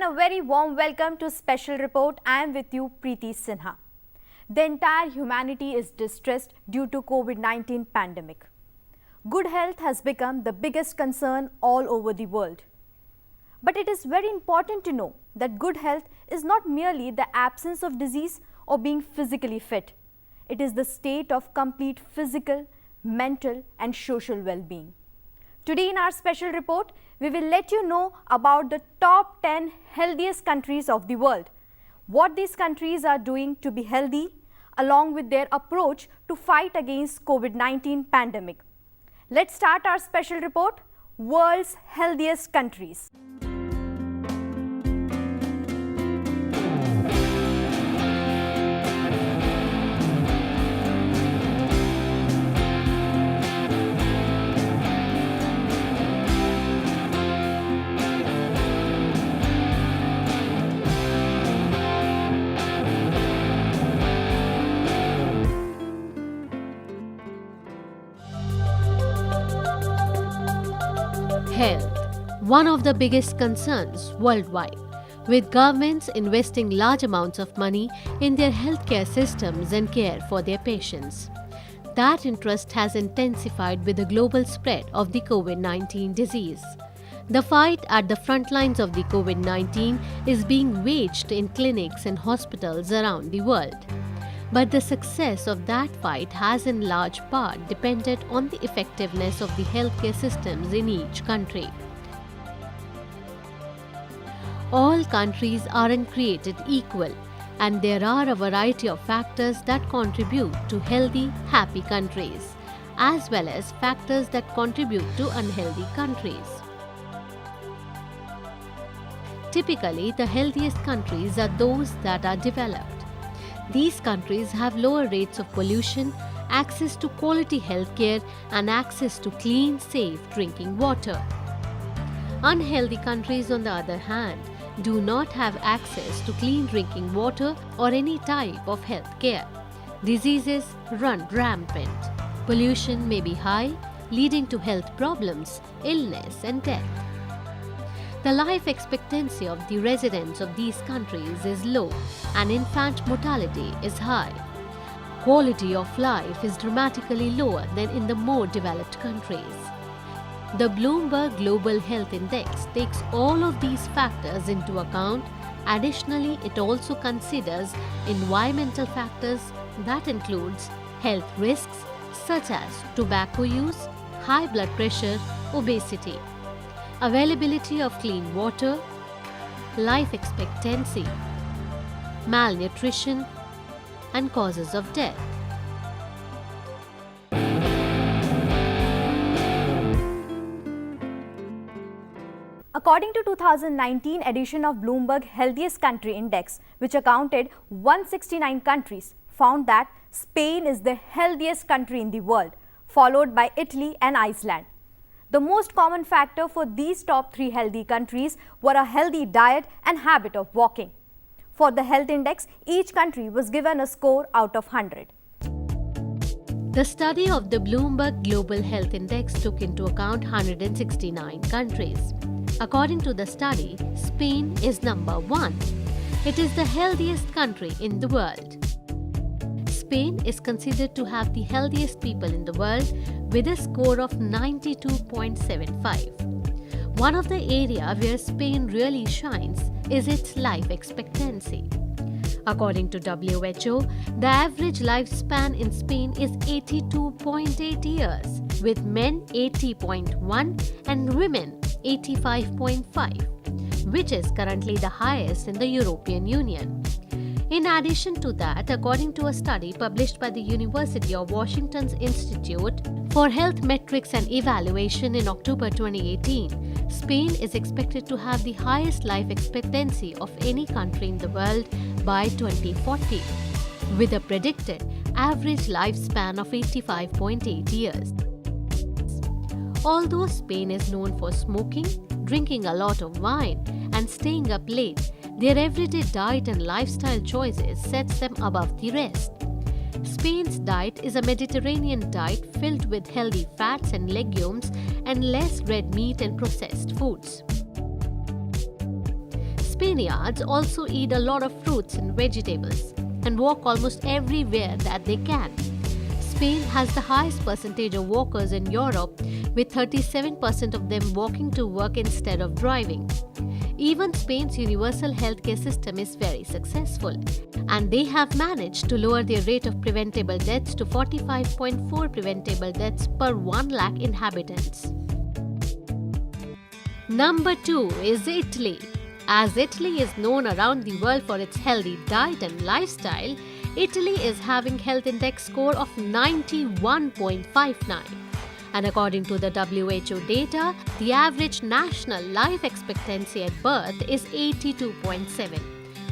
a very warm welcome to Special Report. I am with you, Preeti Sinha. The entire humanity is distressed due to COVID-19 pandemic. Good health has become the biggest concern all over the world. But it is very important to know that good health is not merely the absence of disease or being physically fit. It is the state of complete physical, mental and social well-being. Today in our special report, we will let you know about the top 10 healthiest countries of the world, what these countries are doing to be healthy, along with their approach to fight against COVID-19 pandemic. Let's start our special report, World's Healthiest Countries. Health, one of the biggest concerns worldwide, with governments investing large amounts of money in their healthcare systems and care for their patients. That interest has intensified with the global spread of the COVID-19 disease. The fight at the front lines of the COVID-19 is being waged in clinics and hospitals around the world. But the success of that fight has in large part depended on the effectiveness of the healthcare systems in each country. All countries aren't created equal, and there are a variety of factors that contribute to healthy, happy countries, as well as factors that contribute to unhealthy countries. Typically, the healthiest countries are those that are developed. These countries have lower rates of pollution, access to quality healthcare, and access to clean, safe drinking water. Unhealthy countries, on the other hand, do not have access to clean drinking water or any type of healthcare. Diseases run rampant. Pollution may be high, leading to health problems, illness, and death. The life expectancy of the residents of these countries is low and infant mortality is high. Quality of life is dramatically lower than in the more developed countries. The Bloomberg Global Health Index takes all of these factors into account. Additionally, it also considers environmental factors that includes health risks such as tobacco use, high blood pressure, obesity, availability of clean water, life expectancy, malnutrition, and causes of death. According to 2019 edition of Bloomberg Healthiest Country Index, which accounted 169 countries, found that Spain is the healthiest country in the world, followed by Italy and Iceland. The most common factor for these top 3 healthy countries were a healthy diet and habit of walking. For the health index, each country was given a score out of 100. The study of the Bloomberg Global Health Index took into account 169 countries. According to the study, Spain is number 1. It is the healthiest country in the world. Spain is considered to have the healthiest people in the world with a score of 92.75. One of the areas where Spain really shines is its life expectancy. According to WHO, the average lifespan in Spain is 82.8 years, with men 80.1 and women 85.5, which is currently the highest in the European Union. In addition to that, according to a study published by the University of Washington's Institute for Health Metrics and Evaluation in October 2018, Spain is expected to have the highest life expectancy of any country in the world by 2040, with a predicted average lifespan of 85.8 years. Although Spain is known for smoking, drinking a lot of wine, and staying up late, their everyday diet and lifestyle choices sets them above the rest. Spain's diet is a Mediterranean diet filled with healthy fats and legumes and less red meat and processed foods. Spain Spaniards also eat a lot of fruits and vegetables and walk almost everywhere that they can. Spain has the highest percentage of walkers in Europe, with 37% of them walking to work instead of driving. Even Spain's universal healthcare system is very successful, and they have managed to lower their rate of preventable deaths to 45.4 preventable deaths per 1 lakh inhabitants. Number 2 is Italy. As Italy is known around the world for its healthy diet and lifestyle, Italy is having health index score of 91.59. And according to the WHO data, the average national life expectancy at birth is 82.7,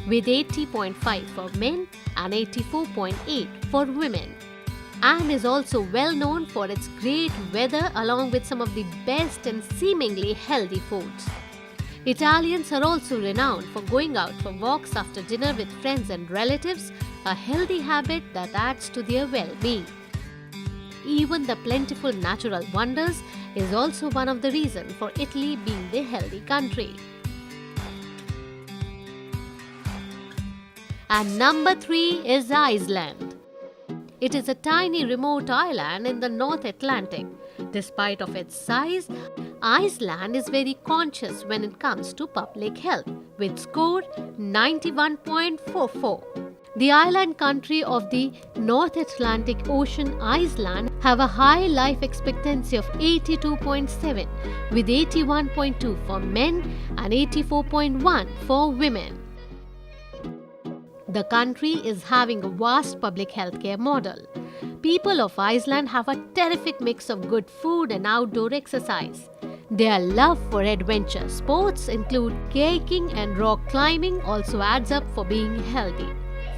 with 80.5 for men and 84.8 for women, and is also well known for its great weather along with some of the best and seemingly healthy foods. Italians are also renowned for going out for walks after dinner with friends and relatives, a healthy habit that adds to their well-being. Even the plentiful natural wonders is also one of the reasons for Italy being the healthy country. And number 3 is Iceland. It is a tiny remote island in the North Atlantic. Despite of its size, Iceland is very conscious when it comes to public health, with score 91.44. The island country of the North Atlantic Ocean, Iceland, have a high life expectancy of 82.7, with 81.2 for men and 84.1 for women. The country is having a vast public healthcare model. People of Iceland have a terrific mix of good food and outdoor exercise. Their love for adventure sports include kayaking and rock climbing also adds up for being healthy.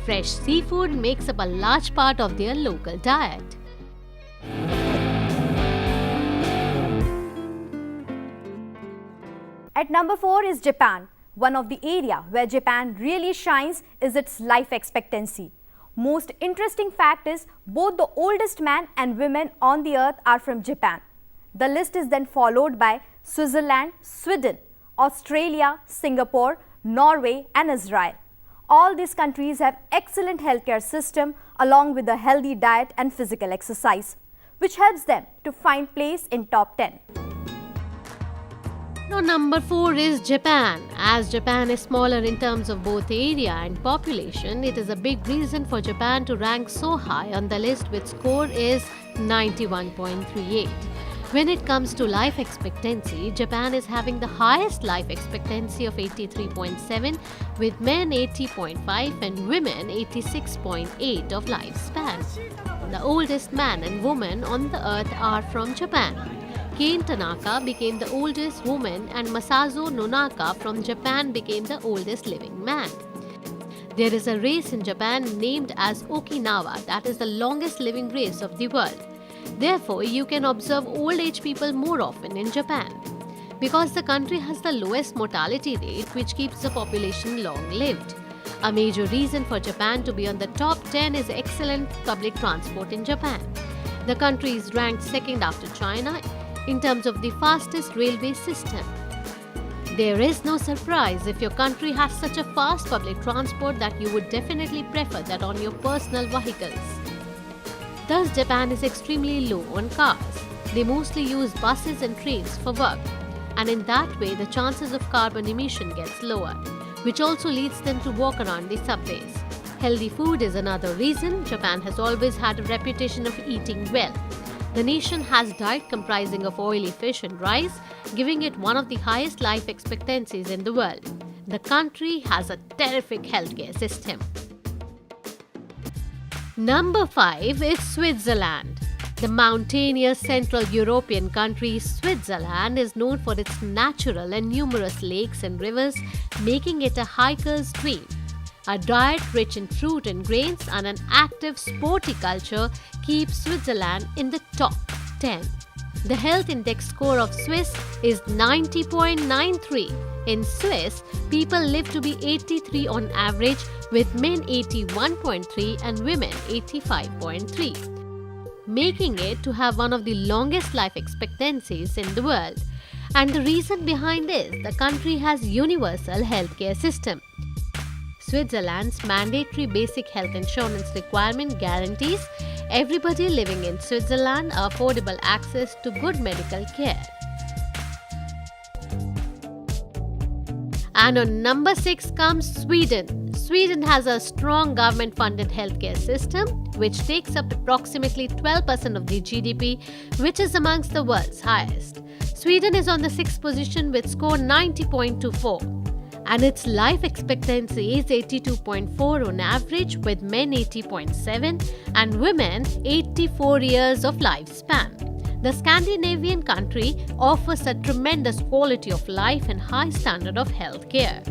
Fresh seafood makes up a large part of their local diet. At number 4 is Japan. One of the area where Japan really shines is its life expectancy. Most interesting fact is both the oldest man and women on the earth are from Japan. The list is then followed by Switzerland, Sweden, Australia, Singapore, Norway and Israel. All these countries have excellent healthcare system along with a healthy diet and physical exercise, which helps them to find place in top 10. Now, number 4 is Japan. As Japan is smaller in terms of both area and population, it is a big reason for Japan to rank so high on the list, with score is 91.38. When it comes to life expectancy, Japan is having the highest life expectancy of 83.7, with men 80.5 and women 86.8 of lifespan. The oldest man and woman on the earth are from Japan. Kane Tanaka became the oldest woman and Masazo Nonaka from Japan became the oldest living man. There is a race in Japan named as Okinawa that is the longest living race of the world. Therefore, you can observe old age people more often in Japan. Because the country has the lowest mortality rate, which keeps the population long-lived. A major reason for Japan to be on the top 10 is excellent public transport in Japan. The country is ranked second after China in terms of the fastest railway system. There is no surprise if your country has such a fast public transport that you would definitely prefer that on your personal vehicles. Thus, Japan is extremely low on cars. They mostly use buses and trains for work, and in that way the chances of carbon emission gets lower, which also leads them to walk around the subways. Healthy food is another reason. Japan has always had a reputation of eating well. The nation has diet comprising of oily fish and rice, giving it one of the highest life expectancies in the world. The country has a terrific healthcare system. Number 5 is Switzerland. The mountainous Central European country Switzerland is known for its natural and numerous lakes and rivers, making it a hiker's dream. A diet rich in fruit and grains and an active sporty culture keeps Switzerland in the top 10. The health index score of Swiss is 90.93. In Swiss, people live to be 83 on average, with men 81.3 and women 85.3, making it to have one of the longest life expectancies in the world. And the reason behind this, the country has universal healthcare system. Switzerland's mandatory basic health insurance requirement guarantees everybody living in Switzerland affordable access to good medical care. And on number 6 comes Sweden. Sweden has a strong government-funded healthcare system which takes up approximately 12% of the GDP, which is amongst the world's highest. Sweden is on the 6th position with score 90.24. And its life expectancy is 82.4 on average, with men 80.7 and women 84 years of lifespan. The Scandinavian country offers a tremendous quality of life and high standard of health care.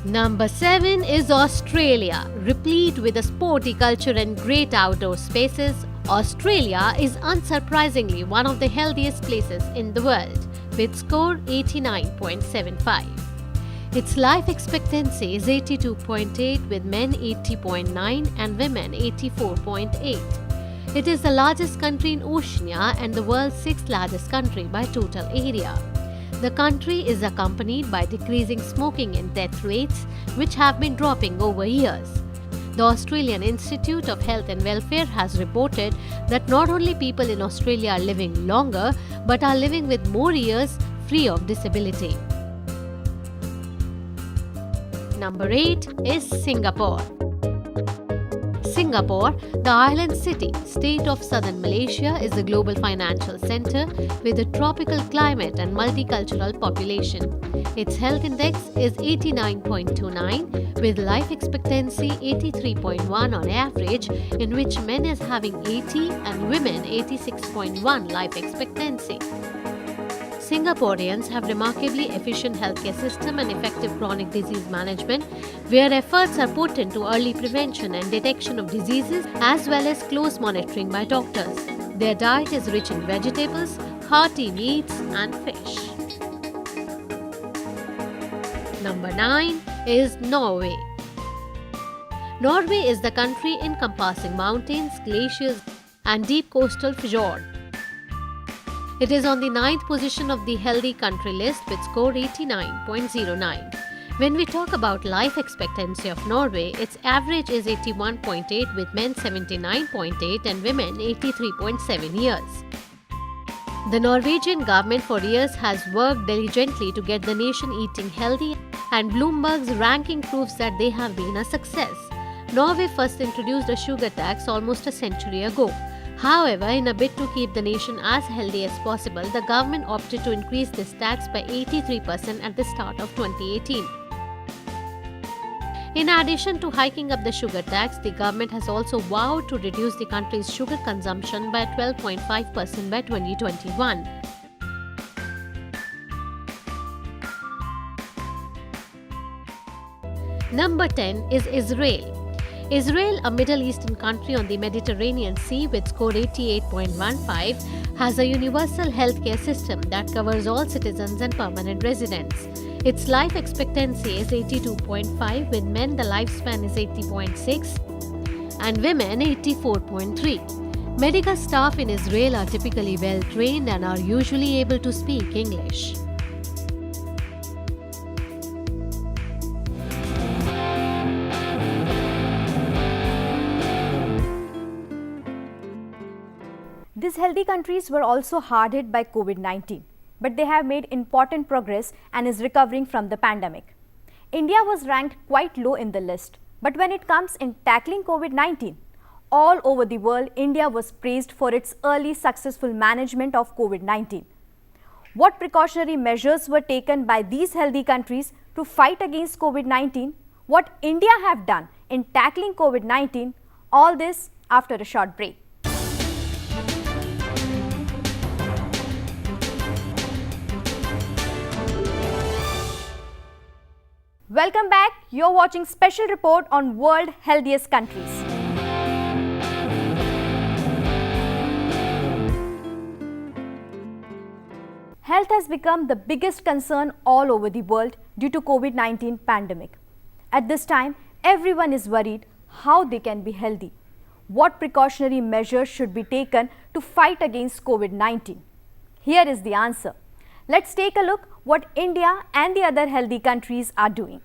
Number 7 is Australia. Replete with a sporty culture and great outdoor spaces, Australia is unsurprisingly one of the healthiest places in the world, with score 89.75. Its life expectancy is 82.8 with men 80.9 and women 84.8. It is the largest country in Oceania and the world's 6th largest country by total area. The country is accompanied by decreasing smoking and death rates, which have been dropping over years. The Australian Institute of Health and Welfare has reported that not only people in Australia are living longer, but are living with more years free of disability. Number 8 is Singapore. Singapore, the island city, state of southern Malaysia, is a global financial center with a tropical climate and multicultural population. Its health index is 89.29 with life expectancy 83.1 on average, in which men is having 80 and women 86.1 life expectancy. Singaporeans have remarkably efficient healthcare system and effective chronic disease management, where efforts are put into early prevention and detection of diseases as well as close monitoring by doctors. Their diet is rich in vegetables, hearty meats and fish. Number 9 is Norway. Norway is the country encompassing mountains, glaciers and deep coastal fjords. It is on the 9th position of the healthy country list with score 89.09. When we talk about life expectancy of Norway, its average is 81.8 with men 79.8 and women 83.7 years. The Norwegian government for years has worked diligently to get the nation eating healthy, and Bloomberg's ranking proves that they have been a success. Norway first introduced a sugar tax almost a century ago. However, in a bid to keep the nation as healthy as possible, the government opted to increase this tax by 83% at the start of 2018. In addition to hiking up the sugar tax, the government has also vowed to reduce the country's sugar consumption by 12.5% by 2021. Number 10 is Israel. Israel, a Middle Eastern country on the Mediterranean Sea with score 88.15, has a universal healthcare system that covers all citizens and permanent residents. Its life expectancy is 82.5, with men the lifespan is 80.6 and women 84.3. Medical staff in Israel are typically well trained and are usually able to speak English. These healthy countries were also hard hit by COVID-19, but they have made important progress and is recovering from the pandemic. India was ranked quite low in the list, but when it comes in tackling COVID-19, all over the world, India was praised for its early successful management of COVID-19. What precautionary measures were taken by these healthy countries to fight against COVID-19? What India have done in tackling COVID-19? All this after a short break. Welcome back. You're watching special report on World Healthiest Countries. Health has become the biggest concern all over the world due to COVID-19 pandemic. At this time, everyone is worried how they can be healthy. what precautionary measures should be taken to fight against COVID-19? Here is the answer. Let's take a look what India and the other healthy countries are doing.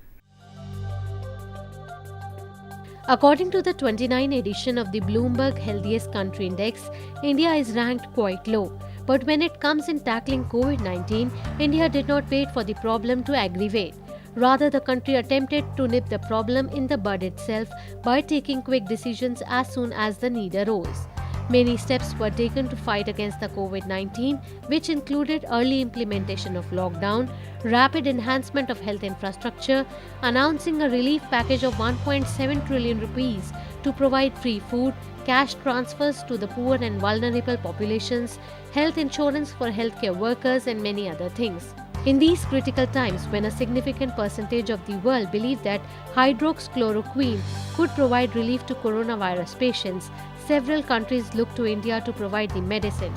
According to the 29th edition of the Bloomberg Healthiest Country Index, India is ranked quite low. But when it comes in tackling COVID-19, India did not wait for the problem to aggravate. Rather, the country attempted to nip the problem in the bud itself by taking quick decisions as soon as the need arose. Many steps were taken to fight against the COVID-19, which included early implementation of lockdown, rapid enhancement of health infrastructure, announcing a relief package of 1.7 trillion rupees to provide free food, cash transfers to the poor and vulnerable populations, health insurance for healthcare workers, and many other things. In these critical times, when a significant percentage of the world believed that hydroxychloroquine could provide relief to coronavirus patients, several countries looked to India to provide the medicine.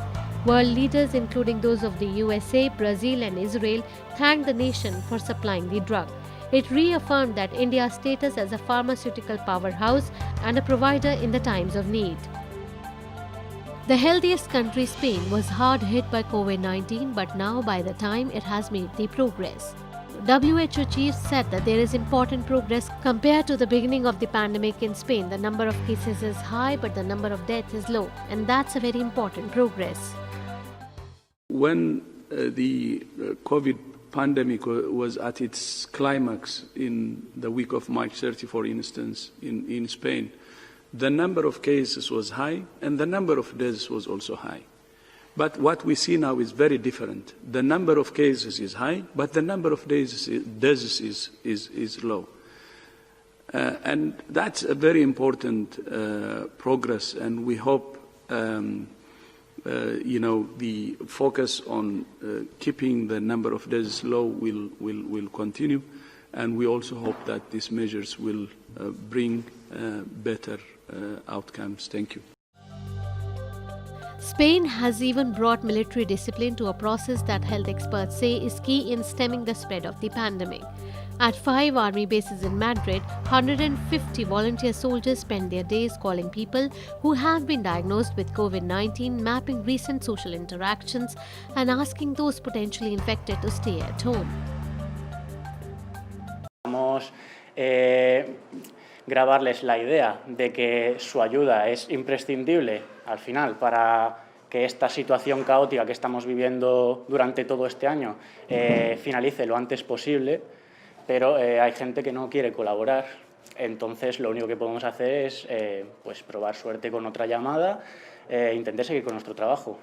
World leaders, including those of the USA, Brazil, and Israel, thanked the nation for supplying the drug. It reaffirmed that India's status as a pharmaceutical powerhouse and a provider in the times of need. The healthiest country, Spain, was hard hit by COVID-19, but now by the time it has made the progress. WHO chiefs said that there is important progress compared to the beginning of the pandemic in Spain. The number of cases is high, but the number of deaths is low, and that's a very important progress. When the COVID pandemic was at its climax in the week of March 30, for instance, in Spain, the number of cases was high and the number of deaths was also high. But what we see now is very different. The number of cases is high, but the number of deaths is low. And that's a very important progress, and we hope the focus on keeping the number of deaths low will continue, and we also hope that these measures will bring better outcomes. Thank you. Spain has even brought military discipline to a process that health experts say is key in stemming the spread of the pandemic. At 5 army bases in Madrid, 150 volunteer soldiers spend their days calling people who have been diagnosed with COVID-19, mapping recent social interactions, and asking those potentially infected to stay at home. Grabarles la idea de que su ayuda es imprescindible al final para que esta situación caótica que estamos viviendo durante todo este año finalice lo antes posible, pero hay gente que no quiere colaborar. Entonces lo único que podemos hacer es pues probar suerte con otra llamada e intentar seguir con nuestro trabajo.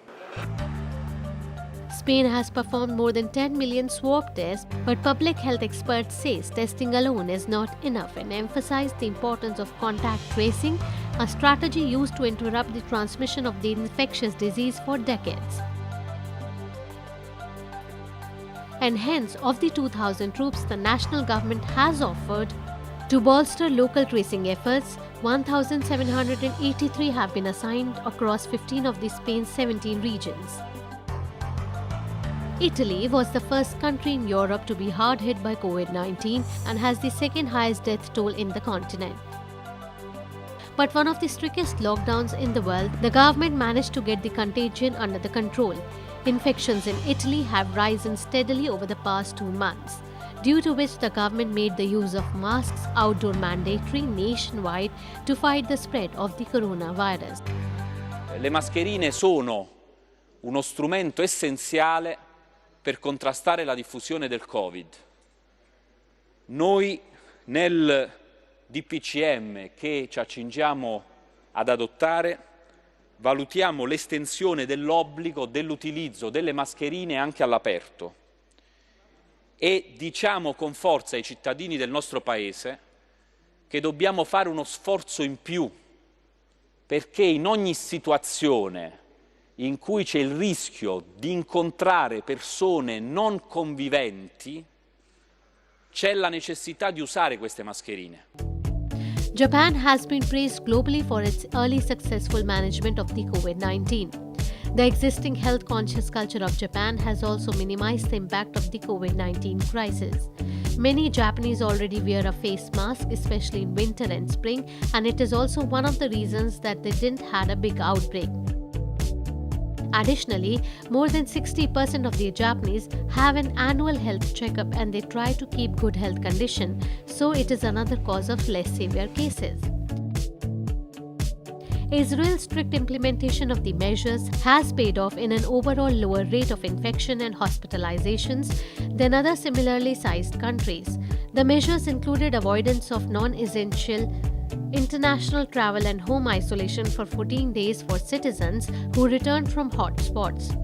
Spain has performed more than 10 million swab tests, but public health experts say testing alone is not enough and emphasize the importance of contact tracing, a strategy used to interrupt the transmission of the infectious disease for decades. And hence, of the 2,000 troops the national government has offered to bolster local tracing efforts, 1,783 have been assigned across 15 of the Spain's 17 regions. Italy was the first country in Europe to be hard hit by COVID-19 and has the second highest death toll in the continent. But one of the strictest lockdowns in the world, the government managed to get the contagion under the control. Infections in Italy have risen steadily over the past 2 months, due to which the government made the use of masks outdoor mandatory nationwide to fight the spread of the coronavirus. Le mascherine sono uno strumento essenziale per contrastare la diffusione del Covid. Noi nel DPCM che ci accingiamo ad adottare valutiamo l'estensione dell'obbligo dell'utilizzo delle mascherine anche all'aperto e diciamo con forza ai cittadini del nostro Paese che dobbiamo fare uno sforzo in più perché in ogni situazione in cui c'è il rischio di incontrare persone non conviventi, c'è la necessità di usare queste mascherine. Japan has been praised globally for its early successful management of the COVID-19. The existing health-conscious culture of Japan has also minimized the impact of the COVID-19 crisis. Many Japanese already wear a face mask, especially in winter and spring, and it is also one of the reasons that they didn't had a big outbreak. Additionally, more than 60% of the Japanese have an annual health checkup and they try to keep good health condition, so it is another cause of less severe cases. Israel's strict implementation of the measures has paid off in an overall lower rate of infection and hospitalizations than other similarly sized countries. The measures included avoidance of non-essential international travel and home isolation for 14 days for citizens who returned from hotspots.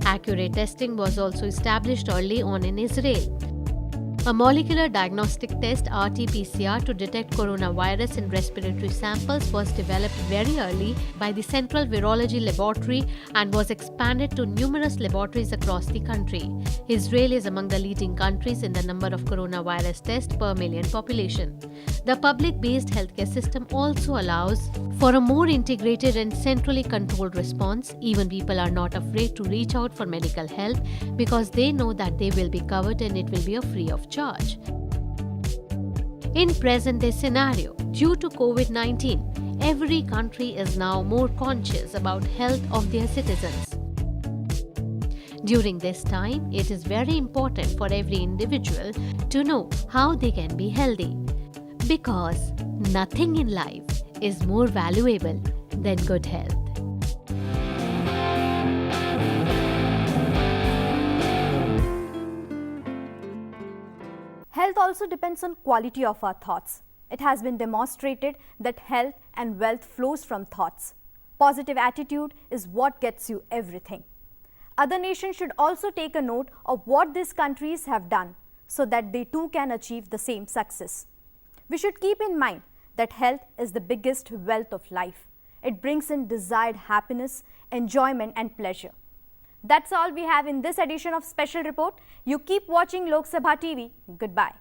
Accurate testing was also established early on in Israel. A molecular diagnostic test RT-PCR to detect coronavirus in respiratory samples was developed very early by the Central Virology Laboratory and was expanded to numerous laboratories across the country. Israel is among the leading countries in the number of coronavirus tests per million population. The public-based healthcare system also allows for a more integrated and centrally controlled response. Even people are not afraid to reach out for medical help because they know that they will be covered and it will be free of charge. In present-day scenario, due to COVID-19, every country is now more conscious about health of their citizens. During this time, it is very important for every individual to know how they can be healthy, because nothing in life is more valuable than good health. Health also depends on quality of our thoughts. It has been demonstrated that health and wealth flows from thoughts. Positive attitude is what gets you everything. Other nations should also take a note of what these countries have done so that they too can achieve the same success. We should keep in mind that health is the biggest wealth of life. It brings in desired happiness, enjoyment and pleasure. That's all we have in this edition of Special Report. You keep watching Lok Sabha TV. Goodbye.